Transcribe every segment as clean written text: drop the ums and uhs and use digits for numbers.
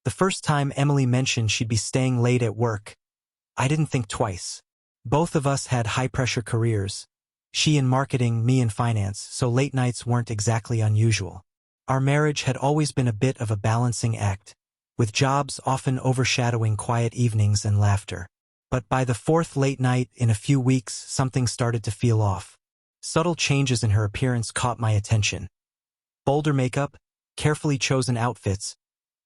The first time Emily mentioned she'd be staying late at work, I didn't think twice. Both of us had high-pressure careers. She in marketing, me in finance, so late nights weren't exactly unusual. Our marriage had always been a bit of a balancing act, with jobs often overshadowing quiet evenings and laughter. But by the fourth late night in a few weeks, something started to feel off. Subtle changes in her appearance caught my attention. Bolder makeup, carefully chosen outfits,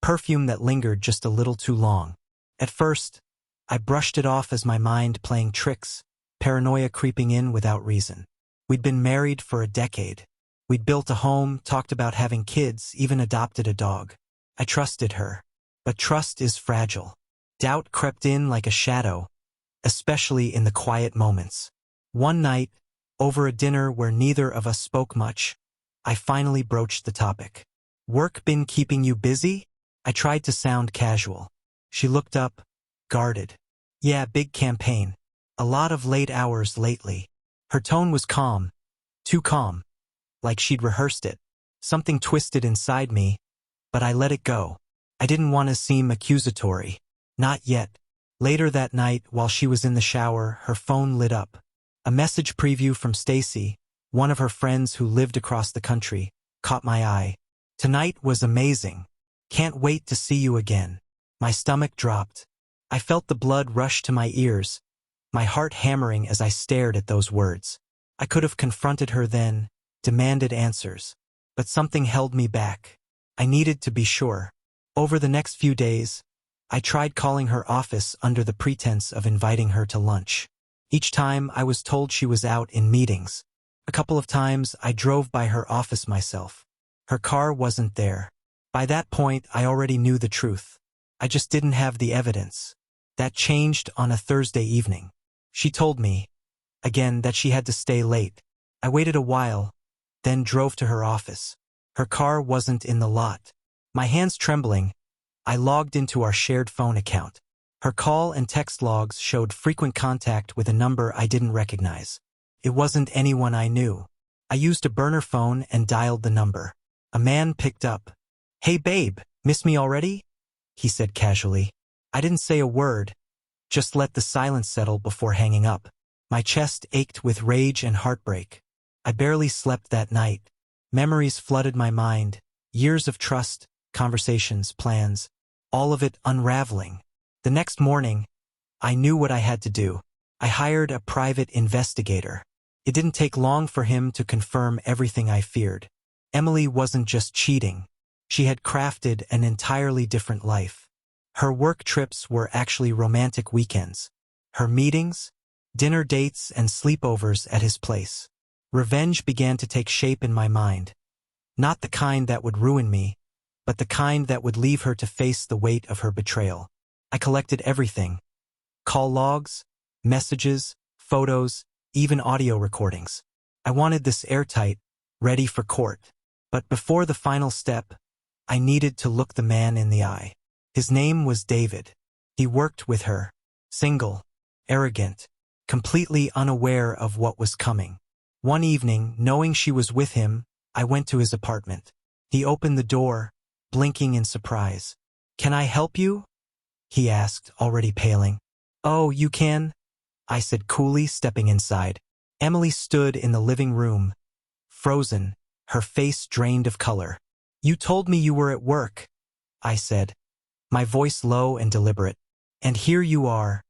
perfume that lingered just a little too long. At first, I brushed it off as my mind playing tricks, paranoia creeping in without reason. We'd been married for a decade. We'd built a home, talked about having kids, even adopted a dog. I trusted her. But trust is fragile. Doubt crept in like a shadow, especially in the quiet moments. One night, over a dinner where neither of us spoke much, I finally broached the topic. "Work been keeping you busy?" I tried to sound casual. She looked up, guarded. "Yeah, big campaign. A lot of late hours lately." Her tone was calm, too calm, like she'd rehearsed it. Something twisted inside me, but I let it go. I didn't want to seem accusatory. Not yet. Later that night, while she was in the shower, her phone lit up. A message preview from Stacy, one of her friends who lived across the country, caught my eye. "Tonight was amazing. Can't wait to see you again." My stomach dropped. I felt the blood rush to my ears, my heart hammering as I stared at those words. I could have confronted her then, demanded answers. But something held me back. I needed to be sure. Over the next few days, I tried calling her office under the pretense of inviting her to lunch. Each time I was told she was out in meetings. A couple of times I drove by her office myself. Her car wasn't there. By that point, I already knew the truth. I just didn't have the evidence. That changed on a Thursday evening. She told me, again, that she had to stay late. I waited a while, then drove to her office. Her car wasn't in the lot. My hands trembling, I logged into our shared phone account. Her call and text logs showed frequent contact with a number I didn't recognize. It wasn't anyone I knew. I used a burner phone and dialed the number. A man picked up. "Hey babe, miss me already?" he said casually. I didn't say a word, just let the silence settle before hanging up. My chest ached with rage and heartbreak. I barely slept that night. Memories flooded my mind, years of trust, conversations, plans, all of it unraveling. The next morning, I knew what I had to do. I hired a private investigator. It didn't take long for him to confirm everything I feared. Emily wasn't just cheating. She had crafted an entirely different life. Her work trips were actually romantic weekends. Her meetings, dinner dates, and sleepovers at his place. Revenge began to take shape in my mind. Not the kind that would ruin me, but the kind that would leave her to face the weight of her betrayal. I collected everything. Call logs, messages, photos, even audio recordings. I wanted this airtight, ready for court. But before the final step, I needed to look the man in the eye. His name was David. He worked with her. Single, arrogant, completely unaware of what was coming. One evening, knowing she was with him, I went to his apartment. He opened the door, blinking in surprise. "Can I help you?" he asked, already paling. "Oh, you can?" I said coolly, stepping inside. Emily stood in the living room, frozen, her face drained of color. "You told me you were at work," I said, my voice low and deliberate. "And here you are,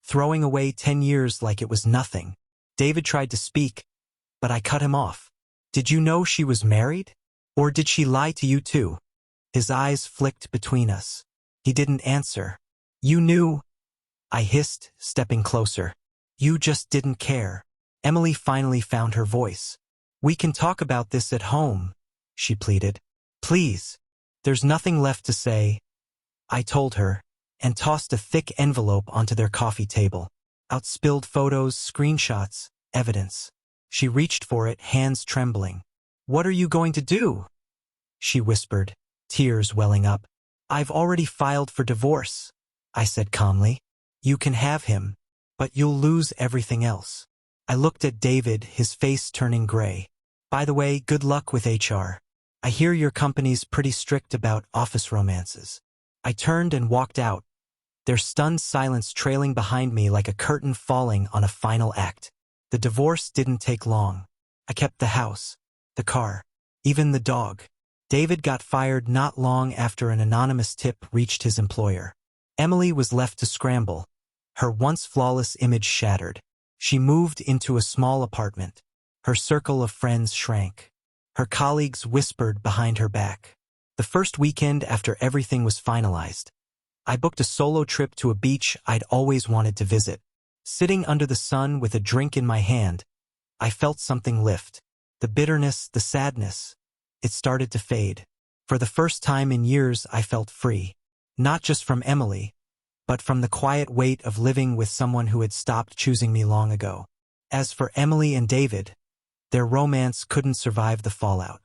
throwing away 10 years like it was nothing." David tried to speak, but I cut him off. "Did you know she was married? Or did she lie to you too?" His eyes flicked between us. He didn't answer. "You knew," I hissed, stepping closer. "You just didn't care." Emily finally found her voice. "We can talk about this at home," she pleaded. "Please." "There's nothing left to say," I told her, and tossed a thick envelope onto their coffee table. Outspilled photos, screenshots, evidence. She reached for it, hands trembling. "What are you going to do?" she whispered, tears welling up. "I've already filed for divorce," I said calmly. "You can have him, but you'll lose everything else." I looked at David, his face turning gray. "By the way, good luck with HR. I hear your company's pretty strict about office romances." I turned and walked out, their stunned silence trailing behind me like a curtain falling on a final act. The divorce didn't take long. I kept the house, the car, even the dog. David got fired not long after an anonymous tip reached his employer. Emily was left to scramble, her once flawless image shattered. She moved into a small apartment. Her circle of friends shrank. Her colleagues whispered behind her back. The first weekend after everything was finalized, I booked a solo trip to a beach I'd always wanted to visit. Sitting under the sun with a drink in my hand, I felt something lift. The bitterness, the sadness. It started to fade. For the first time in years, I felt free. Not just from Emily, but from the quiet weight of living with someone who had stopped choosing me long ago. As for Emily and David, their romance couldn't survive the fallout.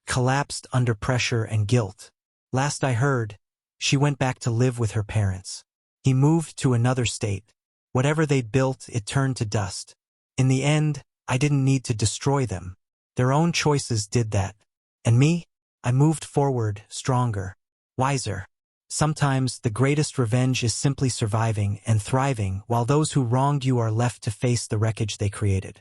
Collapsed under pressure and guilt. Last I heard, she went back to live with her parents. He moved to another state. Whatever they'd built, it turned to dust. In the end, I didn't need to destroy them. Their own choices did that. And me? I moved forward, stronger, wiser. Sometimes the greatest revenge is simply surviving and thriving while those who wronged you are left to face the wreckage they created.